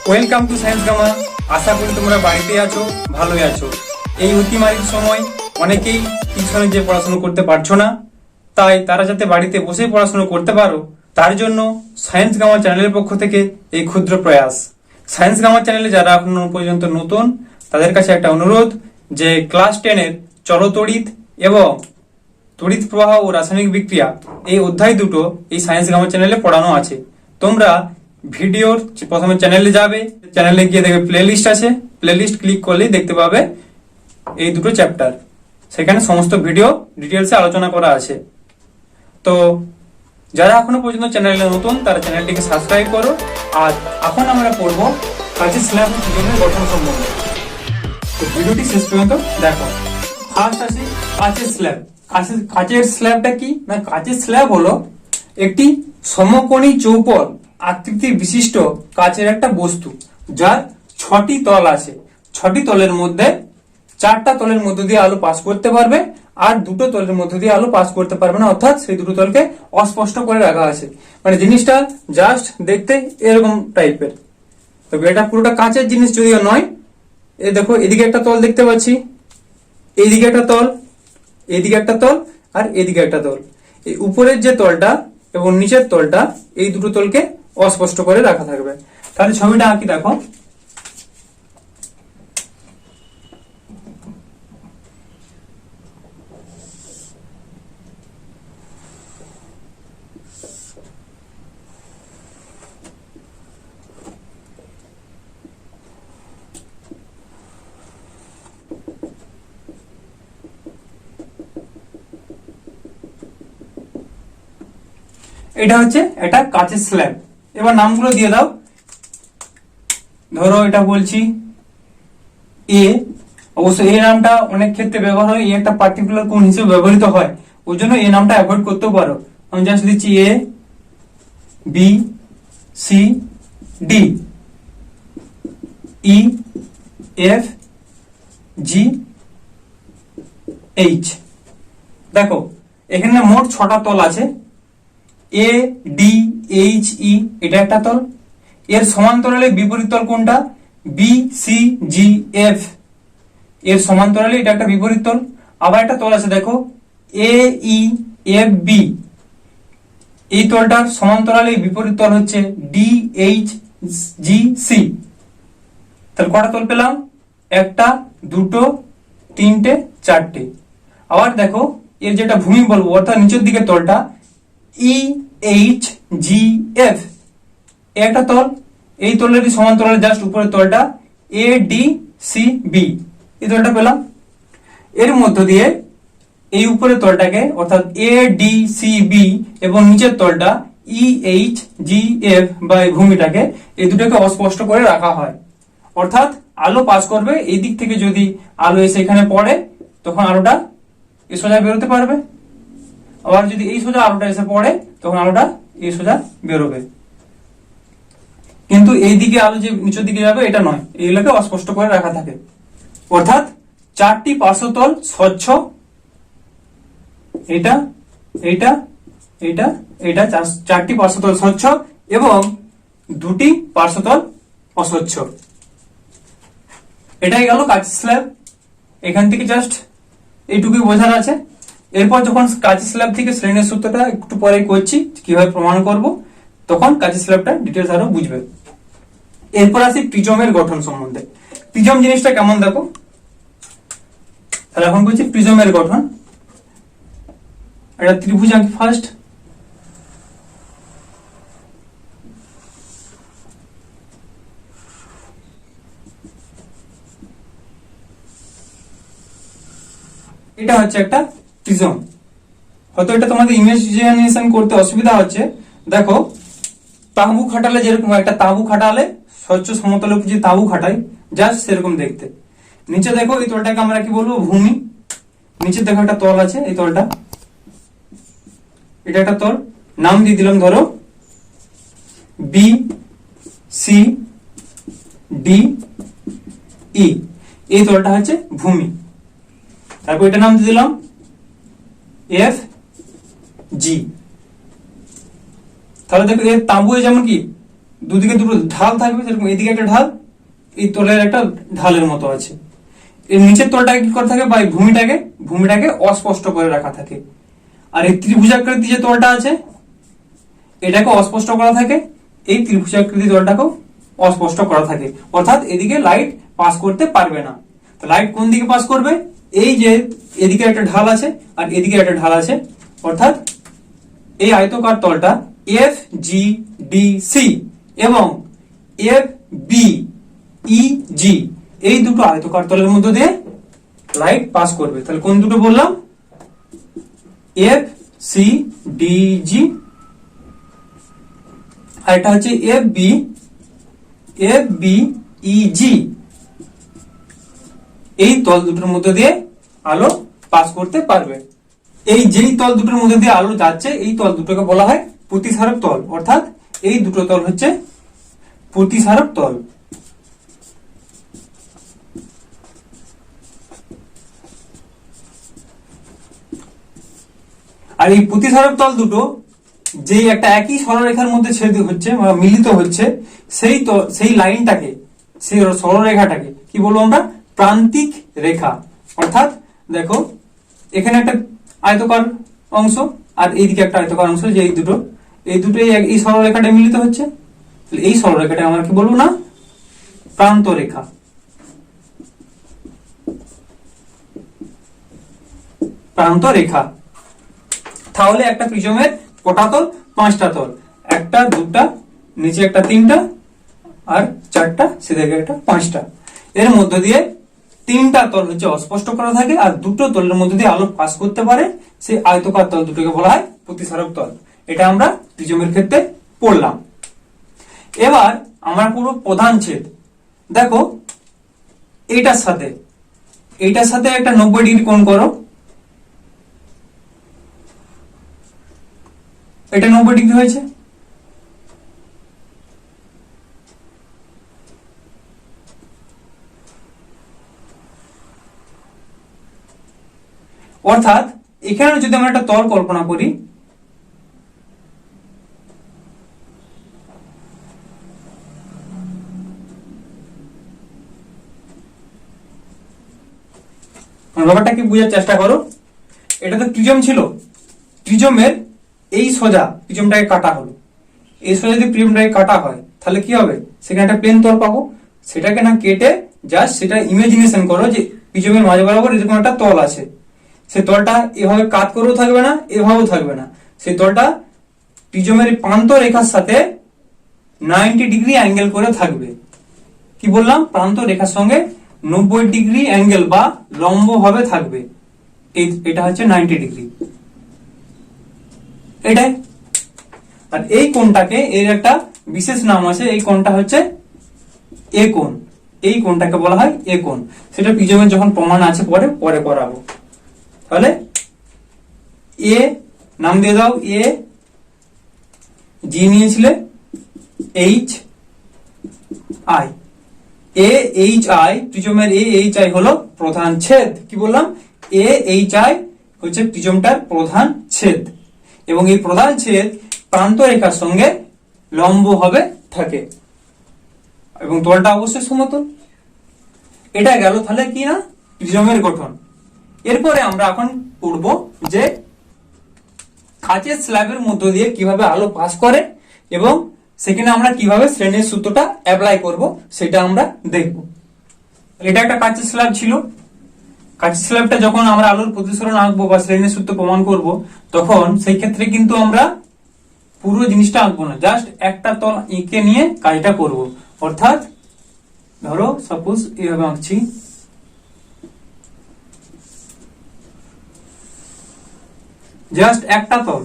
Welcome to science Gamma. আশা করি তোমরা বাড়িতে আছো, ভালোই আছো। এই অতিমারির সময় অনেকেই টিউশনে যে পড়াশোনা করতে পারছো না, তাই তারা যাতে বাড়িতে বসে পড়াশোনা করতে পারো তার জন্য সায়েন্স গামা চ্যানেলের পক্ষ থেকে এই ক্ষুদ্র প্রয়াস। সায়েন্স গামা চ্যানেলে যারা এখনো পর্যন্ত নতুন তাদের কাছে একটা অনুরোধ যে ক্লাস 10-এর চলতড়িৎ এবং তড়িৎ প্রবাহ ও রাসায়নিক বিক্রিয়া এই অধ্যায় দুটো এই সায়েন্স গামা চ্যানেলে পড়ানো আছে। তোমরা ভিডিওর প্রথমে চ্যানেলে যাবে, চ্যানেলে গিয়ে দেখবে প্লেলিস্ট আছে, প্লেলিস্ট ক্লিক করলেই দেখতে পাবে এই দুটো চ্যাপ্টার। সেখানে সমস্ত ভিডিও ডিটেলসে আলোচনা করা আছে। তো যারা এখনো পর্যন্ত চ্যানেলে নতুন তারা চ্যানেলটিকে সাবস্ক্রাইব করো। আর এখন আমরা পড়বো কাঁচের স্ল্যাব জীবনের গঠন সম্বন্ধে। তো ভিডিওটি শেষ পর্যন্ত দেখো। ফার্স্ট আছে কাঁচের স্ল্যাব। কাঁচের স্ল্যাবটা কি না, কাঁচের স্ল্যাব হলো একটি সমকোণী চৌপল আকৃতির বিশিষ্ট কাঁচের একটা বস্তু, যার 6টি তল আছে। 6টি তলের মধ্যে 4টা তলের মধ্য দিয়ে আলো পাস করতে পারবে আর 2টো তলের মধ্য দিয়ে আলো পাস করতে পারবে না, অর্থাৎ সেই দুটো তলকে অস্পষ্ট করে রাখা আছে। মানে জিনিসটা জাস্ট দেখতে এরকম টাইপের, তবে এটা পুরোটা কাঁচের জিনিস যদিও নয়। এই দেখো, এদিকে একটা তল দেখতে পাচ্ছি, এইদিকে একটা তল, এইদিকে একটা তল আর এদিকে একটা তল। এই উপরের যে তলটা এবং নিচের তলটা, এই দুটো তলকে অস্পষ্ট করে রাখা থাকবে। তাহলে ছবিটা আঁকি দেখো। এটা হচ্ছে একটা কাঁচের স্ল্যাব। এবার নামগুলো দিয়ে দাও। ধরো এটা বলছি এ, অবশ্য এই নামটা অনেক ক্ষেত্রে ব্যবহার হয়, এই একটা পার্টিকুলার কোণ হিসেবে ব্যবহৃত হয়, ওই জন্য এই নামটা অ্যাভয়েড করতেও পারো। আমি জাস্ট দিচ্ছি এ, বি, সি, ডি, ই, এফ, জি, এইচ। দেখো এখানে মোট 6টা তল আছে। এ, ডি, এইচ, ই এটা একটা তল। এর সমান্তরালে বিপরীত তল কোনটা? বি, সি, জি, এফ। এর সমান্তরালে এটা একটা বিপরীত তল। আবার একটা তল আছে দেখো, এ, ই, এফ, বি। এই তলটার সমান্তরালে বিপরীত তল হচ্ছে ডি, এইচ, জি, সি। তাহলে কটা তল পেলাম? একটা, দুটো, তিনটে, চারটে। আবার দেখো এর যেটা ভূমি বলবো, অর্থাৎ নিচের দিকে তলটা ই, এইচ, জি, এফ একটা তল। এই তলেরই সমান্তরালে জাস্ট উপরের তলটা এ, ডি, সি, বি। এই তলটা পেলাম। এর মধ্য দিয়ে এই উপরের তলটাকে অর্থাৎ এ, ডি, সি, বি এবং নিচের তলটা ই, এইচ, জি, এফ বা এই ভূমিটাকে, এই দুটোকে অস্পষ্ট করে রাখা হয়। অর্থাৎ আলো পাস করবে এই দিক থেকে, যদি আলো এসে এখানে পড়ে তখন আলোটা এই সোজা বেরোতে পারবে। আবার যদি এই সোজা আলোটা এসে পড়ে তখন আলোটা এই সোজা বেরোবে। কিন্তু এই দিকে আলো যে নিচের দিকে যাবে এটা নয়, এইগুলোকে অস্পষ্ট করে রাখা থাকে। অর্থাৎ 4টি পার্শ্বতল স্বচ্ছ, এটা, এইটা, এইটা, এইটা, 4টি পার্শ্বতল স্বচ্ছ এবং 2টি পার্শ্বতল অস্বচ্ছ। এটাই গেল কাঁচের স্ল্যাব। এখান থেকে জাস্ট এইটুকুই বোঝার আছে। এরপর যখন কাঁচের স্ল্যাব থেকে শ্রেণীর সূত্রটা একটু পরে করছি কিভাবে প্রমাণ করব, তখন কাঁচের স্ল্যাবটা ডিটেলস আরো বুঝবে। এরপর আসি প্রিজমের গঠন সম্বন্ধে। প্রিজম জিনিসটা কেমন দেখো। তাহলে এখন বলছি প্রিজমের গঠন। একটা ত্রিভুজ আঁকি ফার্স্ট। এটা হচ্ছে একটা প্রিজম। হয়তো এটা তোমাদের ইমেজিনেশন করতে অসুবিধা হচ্ছে। দেখো তাঁবু খাটালে যেরকম, একটা তাঁবু খাটালে স্বচ্ছ সমতলের উপর যে তাঁবু খাটাই জাস্ট সেরকম দেখতে। নিচে দেখো এই তলটাকে আমরা কি বলবো? ভূমি। নিচে দেখো একটা তল আছে, এই তলটা, এটা একটা তল। নাম দিয়ে দিলাম ধরো বি, সি, ডি, ই। এই তলটা হচ্ছে ভূমি। তারপর এটা নাম দিয়ে দিলাম এফ, জি। তাহলে দেখো এর তাঁবু যেমন কি দুদিকে দুটো ঢাল থাকবে, যেরকম এদিকে একটা ঢাল, এই তলের একটা ঢালের মতো আছে। এর নিচের তলটাকে কি করা থাকে, বা ভূমিটাকে অস্পষ্ট করে রাখা থাকে। আর এই ত্রিভুজাকৃতি যে তলটা আছে এটাকে অস্পষ্ট করা থাকে, এই ত্রিভুজাকৃতি তলটাকেও অস্পষ্ট করা থাকে, অর্থাৎ এদিকে লাইট পাস করতে পারবে না। তো লাইট কোন দিকে পাস করবে, এই যে এদিকে একটা ঢাল আছে আর এদিকে একটা ঢাল আছে, অর্থাৎ এই আয়তকার তলটা এফ জি ডি সি এবং এফ বি ই জি, এই দুটো আয়তকার তলের মধ্যে দিয়ে লাইট পাস করবে। তাহলে কোন দুটো বললাম, এফ সি ডি জি, আর এটা হচ্ছে এফ বি ই জি। এই তল দুটোর মধ্যে দিয়ে আলো পাস করতে পারবে। এই যেই তল দুটোর মধ্যে দিয়ে আলো যাচ্ছে এই তল দুটোকে বলা হয় প্রতিসারক তল, অর্থাৎ এই দুটো তল হচ্ছে প্রতিসারক তল। আর এই প্রতিসারক তল দুটো যে একটা একই সরলরেখার মধ্যে ছেদ হচ্ছে বা মিলিত হচ্ছে, সেই লাইনটাকে, সেই সরলরেখাটাকে কি বলবো আমরা, প্রান্তিক রেখা। অর্থাৎ দেখো এখানে একটা আয়তকার অংশ আর এইদিকে একটা আয়তকার অংশ, যে এই দুটো এই সরলরেখাটা মিলিত হচ্ছে, এই সরলরেখাটা আমরা কি বলবো না, প্রান্ত রেখা। প্রান্ত রেখা। তাহলে একটা প্রিজমের কটা তল, 5টা তল, একটা, দুটা, নিচে একটা, 3টা, আর 4টা, সেদিকে একটা, 5টা। এর মধ্য দিয়ে 3টা তল হচ্ছে অস্পষ্ট করা থাকে, আর দুটো তলের মধ্যে দিয়ে আলো পাস করতে পারে, সেই আয়তকার তল দুটোকে বলা হয় প্রতিসারক তল। এটা আমরা প্রিজমের ক্ষেত্রে পড়লাম। এবার আমরা পুরো প্রধান ছেদ। দেখো এইটার সাথে একটা 90 ডিগ্রি কোণ করো, এটা 90 ডিগ্রি হয়েছে। অর্থাৎ এখানে যদি আমরা একটা তল কল্পনা করি, ব্যাপারটা কি বোঝার চেষ্টা করো। এটা তো প্রিজম ছিল, প্রিজমের এই সোজা প্রিজমটাকে কাটা হলো, এই সোজা যদি প্রিজমটাকে কাটা হয় তাহলে কি হবে, সেখানে একটা প্লেন তল পাবো। সেটাকে না কেটে জাস্ট সেটা ইমাজিনেশন করো যে প্রিজমের মাঝে বরাবর এরকম একটা তল আছে, সেই তলটা এভাবে কাত করেও থাকবে না, এভাবেও থাকবে না, সেই তলটা প্রিজমের প্রান্ত রেখার সাথে 90 ডিগ্রি অ্যাঙ্গেল করে থাকবে। কি বললাম, প্রান্ত রেখার সঙ্গে 90 ডিগ্রি অ্যাঙ্গেল বা লম্ব ভাবে থাকবে, এটা হচ্ছে 90 ডিগ্রি, এটাই। আর এই কোণটাকে, এর একটা বিশেষ নাম আছে, এই কোণটা হচ্ছে এ কোণ, এই কোণটাকে বলা হয় এ কোণ। সেটা প্রিজমের যখন প্রমাণ আছে পরে করাবো। তাহলে এ নাম দিয়ে দাও, এ জি নিয়েছিলে, H I, A H I, প্রিজমের এ এইচ আই হলো প্রধান ছেদ। কি বললাম, এ এইচ আই হচ্ছে প্রিজমটার প্রধান ছেদ, এবং এই প্রধান ছেদ প্রান্ত রেখার সঙ্গে লম্ব ভাবে থাকে, এবং তলটা অবশ্যই সমতল। এটা গেল তাহলে কি না, প্রিজমের গঠন। এরপরে আমরা এখন পড়ব যে কাচের স্ল্যাবের মধ্য দিয়ে কিভাবে আলো পাস করে, এবং সেখানে আমরা কিভাবে শ্রেণীর সূত্রটা অ্যাপ্লাই করব সেটা আমরা দেখব। এটা একটা কাচের স্ল্যাব ছিল, কাচের স্ল্যাবটা যখন আমরা আলোর প্রতিসরণ আঁকবো বা শ্রেণীর সূত্র প্রমাণ করব, তখন সেই ক্ষেত্রে কিন্তু আমরা পুরো জিনিসটা আঁকবো না, জাস্ট একটা তল এঁকে নিয়ে কাজটা করব। অর্থাৎ ধরো সাপোজ এইভাবে আঁকছি, জাস্ট একটা তল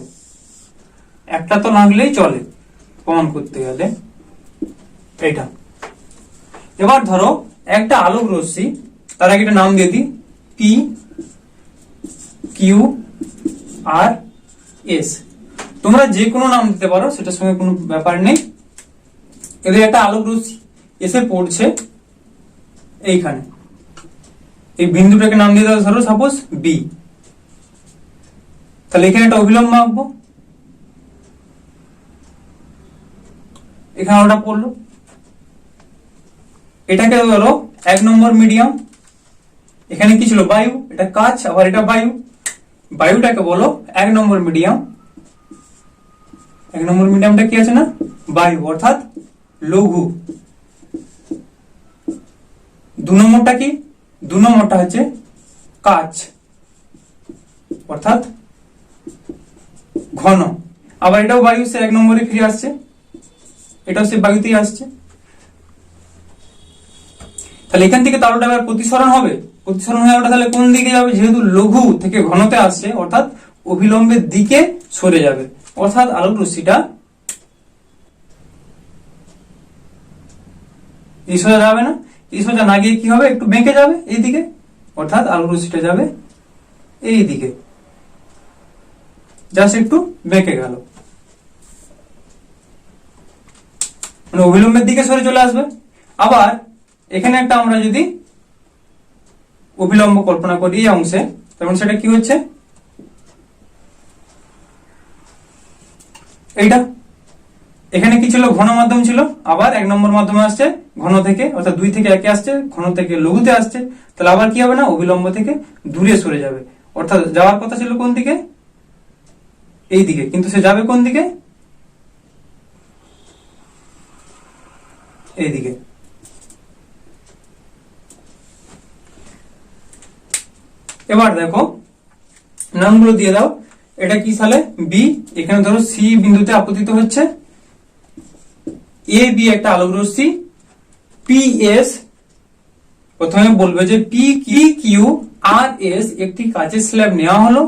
আঁকলেই চলে প্রমাণ করতে গেলে এটা। এবার ধরো একটা আলোক রশ্মি, তার আগে একটা নাম দিয়ে দিই, পি কিউ আর এস, তোমরা যে কোনো নাম দিতে পারো, সেটার সঙ্গে কোনো ব্যাপার নেই। এদের একটা আলোক রশ্মি এসে পড়ছে এইখানে, এই বিন্দুটাকে নাম দিয়ে দাও ধরো সাপোজ বি। তাহলে এখানে একটা অভিলম্ব আঁকবো, এখানে ওটা পড়লো। এটাকে হলো 1 নম্বর মিডিয়াম। এখানে কি ছিল? বায়ু। এটা কাচ, আবার এটা বায়ু। বায়ুটাকে বলো 1 নম্বর মিডিয়াম। 1 নম্বর মিডিয়ামটা কি আছে না? বায়ু, অর্থাৎ লঘু। 2 নম্বরটা কি? 2 নম্বরটা হচ্ছে কাচ, অর্থাৎ ঘন। আবার এটাও বায়ু, সে 1 নম্বরে ফিরে আসছে, এটাও সে বায়ুতেই আসছে। তাহলে এখান থেকে তারটা এবার প্রতিসরণ হবে। প্রতিসরণ হয়ে ওটা তাহলে কোন দিকে যাবে? যেহেতু লঘু থেকে ঘনতে আসছে, অর্থাৎ অভিলম্বের দিকে সরে যাবে। অর্থাৎ আলোক রশ্মিটা এই সোজা যাবে না, এই সোজা না গিয়ে কি হবে? একটু বেঁকে যাবে এইদিকে, অর্থাৎ আলোক রশ্মিটা যাবে এই দিকে, জাস্ট একটু বেঁকে গেল, মানে অভিলম্বের দিকে সরে চলে আসবে। আবার এখানে একটা আমরা যদি অভিলম্ব কল্পনা করি এই অংশে, তখন সেটা কি হচ্ছে? এইটা এখানে কি ছিল? ঘন মাধ্যম ছিল, আবার 1 নম্বর মাধ্যমে আসছে ঘন থেকে, অর্থাৎ 2 থেকে 1 আসছে, ঘন থেকে লঘুতে আসছে। তাহলে আবার কি হবে না? অভিলম্ব থেকে দূরে সরে যাবে, অর্থাৎ যাওয়ার কথা ছিল কোন দিকে? এই দিকে, কিন্তু সে যাবে কোন দিকে? এই দিকে। এবার দেখো নামগুলো দিয়ে দাও। এটা কি সালে? বি। এখানে ধরো সি বিন্দুতে আপতিত হচ্ছে এ বি একটা আলোক রশ্মি পি এস। প্রথমে বলবে যে পি কিউ আর এস একটি কাচের স্ল্যাব নেওয়া হলো।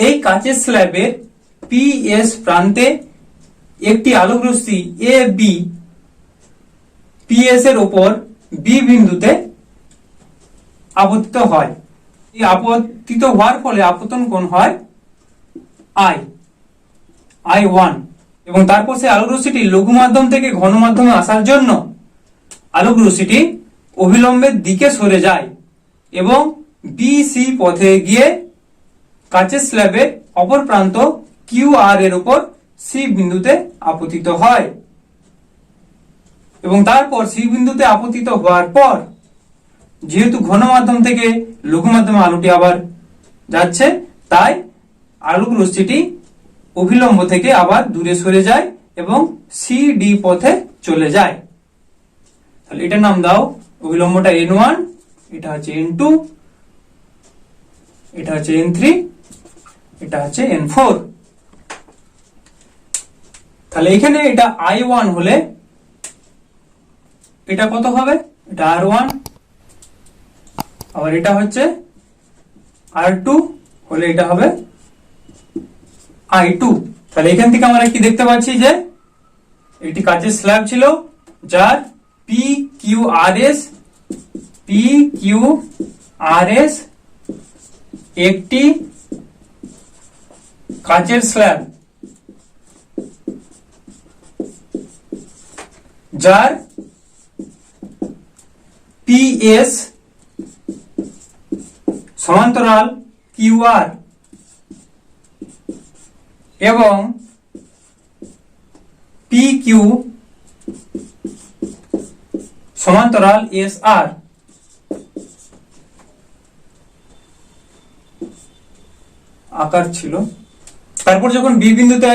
এই কাচের স্ল্যাবের পি এস প্রান্তে একটি আলোক রশ্মি এ বি পি এস এর উপর বি বিন্দুতে আপতিত হয়। এই আপতিত হওয়ার ফলে আপতন কোণ হয় I1, এবং তারপর সেই আলোক রশ্মিটি লঘু মাধ্যম থেকে ঘন মাধ্যমে আসার জন্য আলোক রশ্মিটি অভিলম্বের দিকে সরে যায় এবং বি সি পথে গিয়ে কাচের স্ল্যাবের অপর প্রান্ত কিউ আর এর উপর সি বিন্দুতে আপতিত হয়। এবং তারপর সি বিন্দুতে আপতিত হওয়ার পর, যেহেতু ঘন মাধ্যম থেকে লঘু মাধ্যমে আলোটি আবার যাচ্ছে, তাই আলোক রশ্মিটি অভিলম্ব থেকে আবার দূরে সরে যায় এবং সি ডি পথে চলে যায়। তাহলে এটার নাম দাও, অভিলম্বটা N1, এটা হচ্ছে N2, এটা হচ্ছে N3, এটা হচ্ছে N4। তাহলে এখানে এটা I1 হলে এটা কত হবে? এটা R1। আবার এটা হচ্ছে R2 হলে এটা হবে I2। তাহলে এখান থেকে আমরা কি দেখতে পাচ্ছি যে একটি কাচের স্ল্যাব ছিল যার পি কিউ আর এস একটি কাচের স্ল্যাব যার পি এস সমান্তরাল কিউ আর এবং পি কিউ সমান্তরাল এস আর। আকার ছিল। তারপর যখন বি বিন্দুতে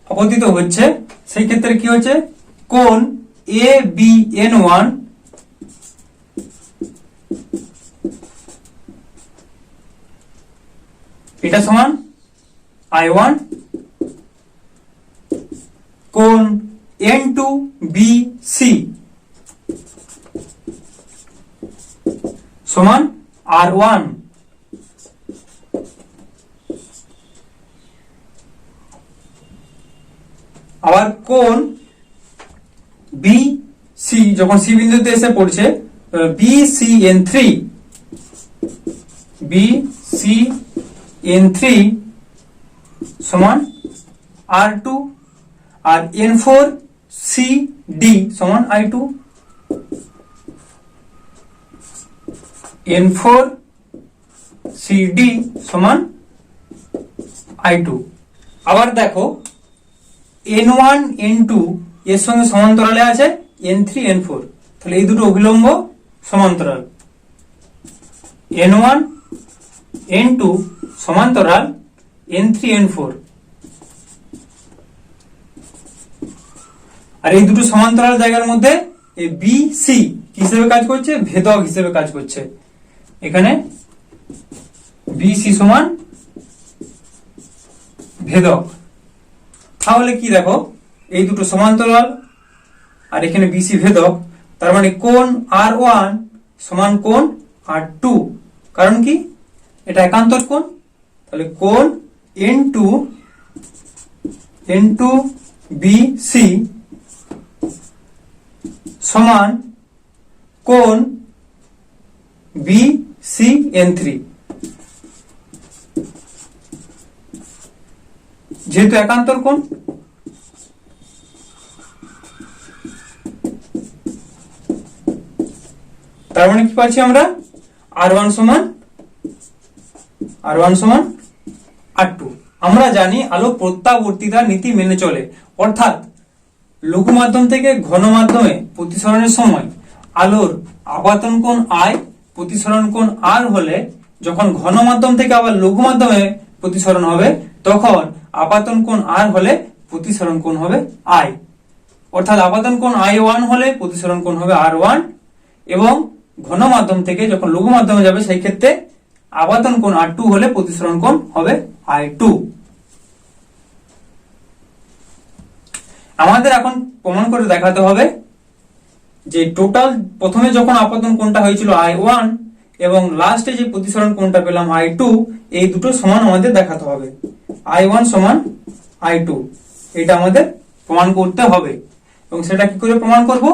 আপতিত হচ্ছে, সেই ক্ষেত্রে কি হচ্ছে? কোণ এ বি N1 এটা সমান I1, কোণ N2 BC সমান R1। আবার কোণ BC যখন সি বিন্দুতে এসে পড়ছে, BCN3 সমান R2 আর N4 CD সমান I2। N4 CD সমান I2। আবার দেখো N1 N2 এর সঙ্গে সমান্তরালে আছে n3 n4, তাহলে এই দুটো অভিলম্ব সমান্তরাল। n1 n2 সমান্তরাল n3 n4, আর এই দুটো সমান্তরাল জায়গার মধ্যে এই বি সি হিসেবে কাজ করছে, ভেদক হিসেবে কাজ করছে। এখানে বি সি সমান ভেদক। তাহলে কি দেখো, এই দুটো সমান্তরাল আর এখানে বিসি ভেদক, তার মানে কোণ R1 সমান কোণ R2। কারণ কি, এটা একান্তর কোণ। তাহলে কোণ N2 BC সমান কোণ BCN3। যেহেতু একান্তর কোণ, তার মানে কি পাচ্ছি আমরা, R1 সমান R2। আমরা জানি আলো প্রত্যাবর্তিতার নীতি মেনে চলে, অর্থাৎ লঘু মাধ্যম থেকে ঘন মাধ্যমে প্রতিসরণের সময় আলোর আপাতন কোণ I, প্রতিসরণ কোণ R হলে, যখন ঘন মাধ্যম থেকে আবার লঘু মাধ্যমে প্রতিসরণ হবে তখন আপাতন কোণ R হলে প্রতিসরণ কোণ হবে I। অর্থাৎ আপাতন কোণ I1 হলে প্রতিসরণ কোণ হবে R1, এবং ঘন মাধ্যম থেকে যখন লঘু মাধ্যমে যাবে সেই ক্ষেত্রে আপাতন কোণ R2 হলে প্রতিসরণ কোণ হবে I2। আমাদের এখন প্রমাণ করে দেখাতে হবে যে টোটাল প্রথমে যখন আপাতন কোণটা হয়েছিল I1 এবং লাস্টে যে প্রতিসরণ কোণটা পেলাম I2, এই দুটো সমান আমাদের দেখাতে হবে। I1 সমান I2, এটা আমাদের প্রমাণ করতে হবে। এবং সেটা কি করে প্রমাণ করব,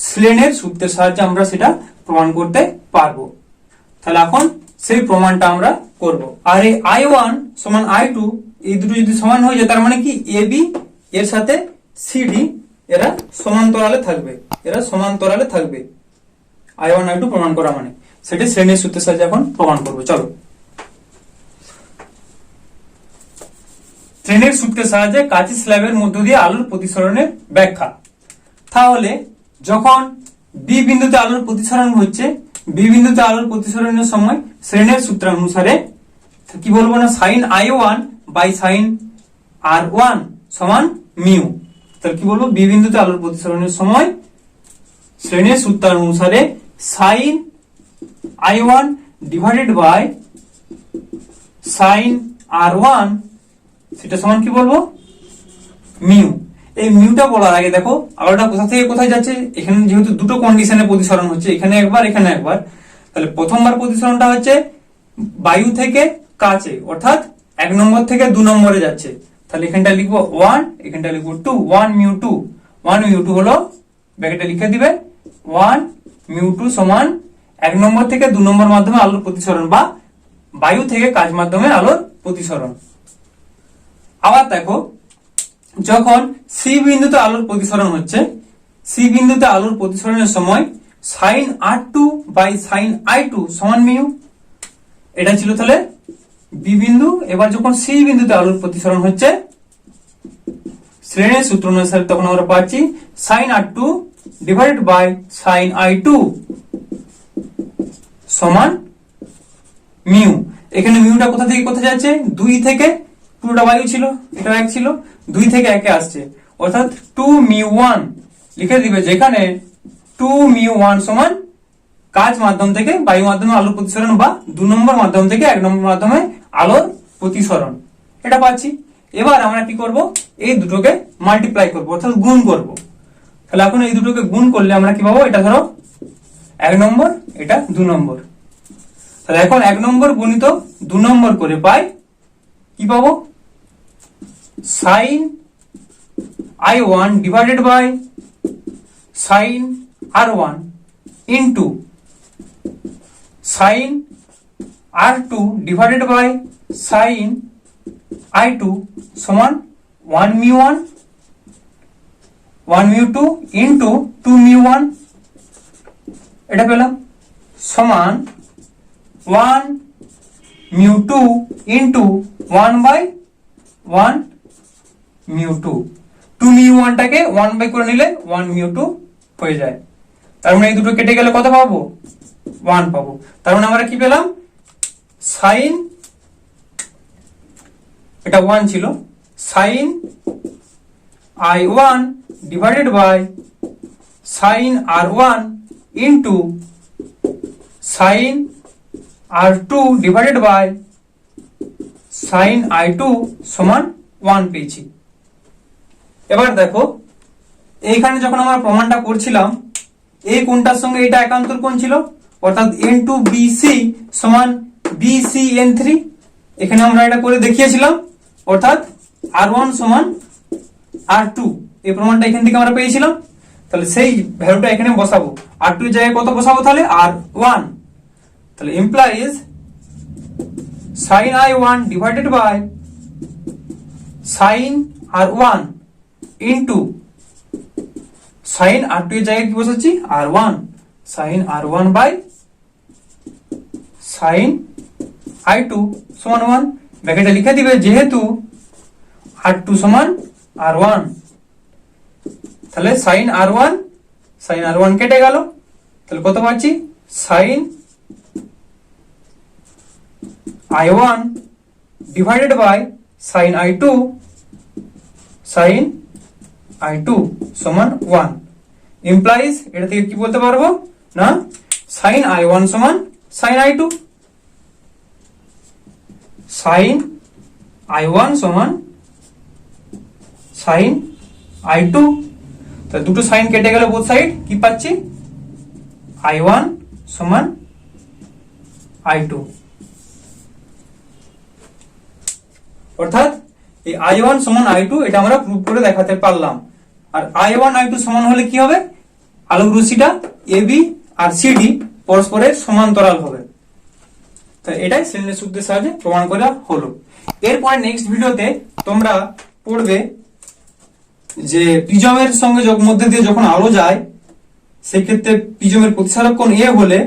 স্লেনের সূত্রের সাহায্যে আমরা সেটা প্রমাণ করতে পারবো। তাহলে এখন সেই প্রমাণটা আমরা করব। আর এই I1 সমান I2 এই দুটো যদি সমান হয়ে যায়, তার মানে কি AB এর সাথে CD এরা সমান্তরালে থাকবে। I1 I2 প্রমাণ করা মানে সেটা শ্রেণীর সূত্রের সাহায্যে এখন প্রমাণ করব। চলো, শ্রেণীর সূত্রের সাহায্যে কাঁচের স্ল্যাবের মধ্য দিয়ে আলোর প্রতিসরণের ব্যাখ্যা। তাহলে যখন বি বিন্দুতে আলোর প্রতিসরণ হচ্ছে, বি বিন্দুতে আলোর প্রতিসরণের সময় শ্রেণীর সূত্র অনুসারে কি বলবো না, sin I1 by sin R1 সমান মিউ। তাহলে কি বলবো, বি বিন্দুতে আলোর প্রতিসরণের সময় শ্রেণীর সূত্র অনুসারে sin I1 divided by sin R1 সেটা সমান কি বলবো, মিউ। এই মিউটা বলার আগে দেখো আলোটা কোথা থেকে কোথায় যাচ্ছে। এখানে যেহেতু দুটো কন্ডিশনে প্রতিসরণ হচ্ছে, এখানে একবার এখানে একবার, তাহলে প্রথমবার প্রতিসরণটা হচ্ছে বায়ু থেকে কাঁচে, অর্থাৎ 1 নম্বর থেকে 2 নম্বরে যাচ্ছে। তাহলে এখানটা লিখবো 1, এখানটা লিখবো 2, 1 মিউ 2। 1 মিউ 2 হলো, ব্র্যাকেটে লিখে দিবে 1 মিউ 2 সমান 1 নম্বর থেকে 2 নম্বর মাধ্যমে আলোর প্রতিসরণ, বা বায়ু থেকে কাঁচ মাধ্যমে আলোর প্রতিসরণ। আবার দেখো, যখন সি বিন্দুতে আলোর প্রতিসরণ হচ্ছে, সি বিন্দুতে আলোর প্রতিসরণের সময় sin R2 by sin I2 সমান মিউ। এটা ছিল তাহলে বি বিন্দু। এবার যখন সি বিন্দুতে আলোর প্রতিসরণ হচ্ছে শ্রেণীর সূত্র অনুসারে, তখন আমরা পাচ্ছি sin R2 divided by sin I2 সমান মিউ। এখানে মিউটা কোথা থেকে কোথায় যাচ্ছে, 2 থেকে, পুরোটা বায়ু ছিল, এটা 1 ছিল, 2 থেকে 1 আসছে, অর্থাৎ 2 মিউ 1 লিখে দিবে, যেখানে 2 মিউ 1 সমান কাঁচ মাধ্যম থেকে বায়ু মাধ্যমে আলোর প্রতিসরণ, বা 2 নম্বর মাধ্যম থেকে 1 নম্বর মাধ্যমে আলোর প্রতিসরণ, এটা পাচ্ছি। এবার আমরা কি করব, এই দুটোকে মাল্টিপ্লাই করব, অর্থাৎ গুণ করব। তাহলে এখন এই দুটোকে গুণ করলে আমরা কি পাবো, এটা ধরো 1 নম্বর, এটা 2 নম্বর। তাহলে এখন 1 নম্বর গুণিত 2 নম্বর করে পাই কি পাবো, sin I1 divided by sin R1 into sin R2 divided by sin I2 সমান 1 মিউ 1, 1 মিউ 2 ইনটু 2 মিউ 1, এটা পেলাম, সমান 1 মিউ 2 ইনটু 1 বাই 1 মিউ 2। 2 μ1টাকে 1 করে নিলে 1 μ2 হয়ে যায়। তার মানে এই দুটো কেটে গেলে কত পাবো? 1 পাবো। তার মানে আমরা কি পেলাম? সাইন, এটা 1 ছিল, sine I1 divided by sine R1 into sine R2 divided by sine I2 সমান 1 পেয়েছি। এবার দেখো, এইখানে যখন আমরা প্রমাণটা করছিলাম, এই কোণটার সঙ্গে এটা একান্তর কোণ ছিল, অর্থাৎ N2BC সমান BCN3। এখানে আমরা এটা করে দেখিয়েছিলাম, অর্থাৎ R1 সমান R2, এই প্রমাণটা এখান থেকে আমরা পেয়েছিলাম। তাহলে সেই ভ্যালুটা এখানে বসাবো, R2 এর জায়গায় কত বসাবো? তাহলে R1। তাহলে implies sin I1 divided by sin R1 into sin R2 এর জায়গায় কি বসাচ্ছি? R1, sin R1 by sin I2 সমান 1। ব্র্যাকেটে লিখে দিবে, যেহেতু R2 সমান R1, তাহলে sin R1 কেটে গেল, তাহলে কত পাচ্ছি? sin I1 divided by sin I2 সমান 1। ইমপ্লাইজ এটা থেকে কি বলতে পারবো না, sin I1 সমান sin I2, sin I1 সমান sin I2। তাহলে দুটো সাইন কেটে গেল, বোথ সাইড কি পাচ্ছি? I1 সমান I2। অর্থাৎ এই I1 সমান I2 এটা আমরা প্রুভ করে দেখাতে পারলাম। আর I1 I2 সমান হলে কি হবে? আলোক রশ্মিটা AB আর CD পরস্পরের সমান্তরাল হবে। তাই এটাই শ্রেণীর সূত্রের সাহায্যে প্রমাণ করা হলো। এরপরে নেক্সট ভিডিওতে তোমরা পড়বে যে প্রিজমের সঙ্গে মধ্যে দিয়ে যখন আলো যায়, সেক্ষেত্রে প্রিজমের প্রতিসারক কোণ A হলে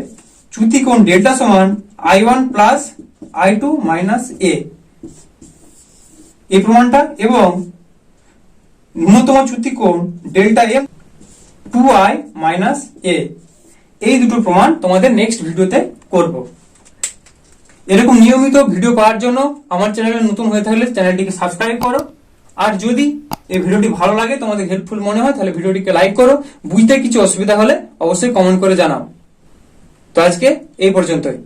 চ্যুতি কোণ ডেল্টা সমান I1 plus I2 minus A, এই প্রমাণটা, এবং ন্যূনতম চ্যুতি কোণ delta M 2I minus A, এই দুটো প্রমাণ তোমাদের নেক্সট ভিডিওতে করব। এরকম নিয়মিত ভিডিও পাওয়ার জন্য আমার চ্যানেলে নতুন হয়ে থাকলে চ্যানেলটিকে সাবস্ক্রাইব করো। আর যদি এই ভিডিওটি ভালো লাগে, তোমাদের হেল্পফুল মনে হয়, তাহলে ভিডিওটিকে লাইক করো। বুঝতে কিছু অসুবিধা হলে অবশ্যই কমেন্ট করে জানাও। তো আজকে এই পর্যন্তই।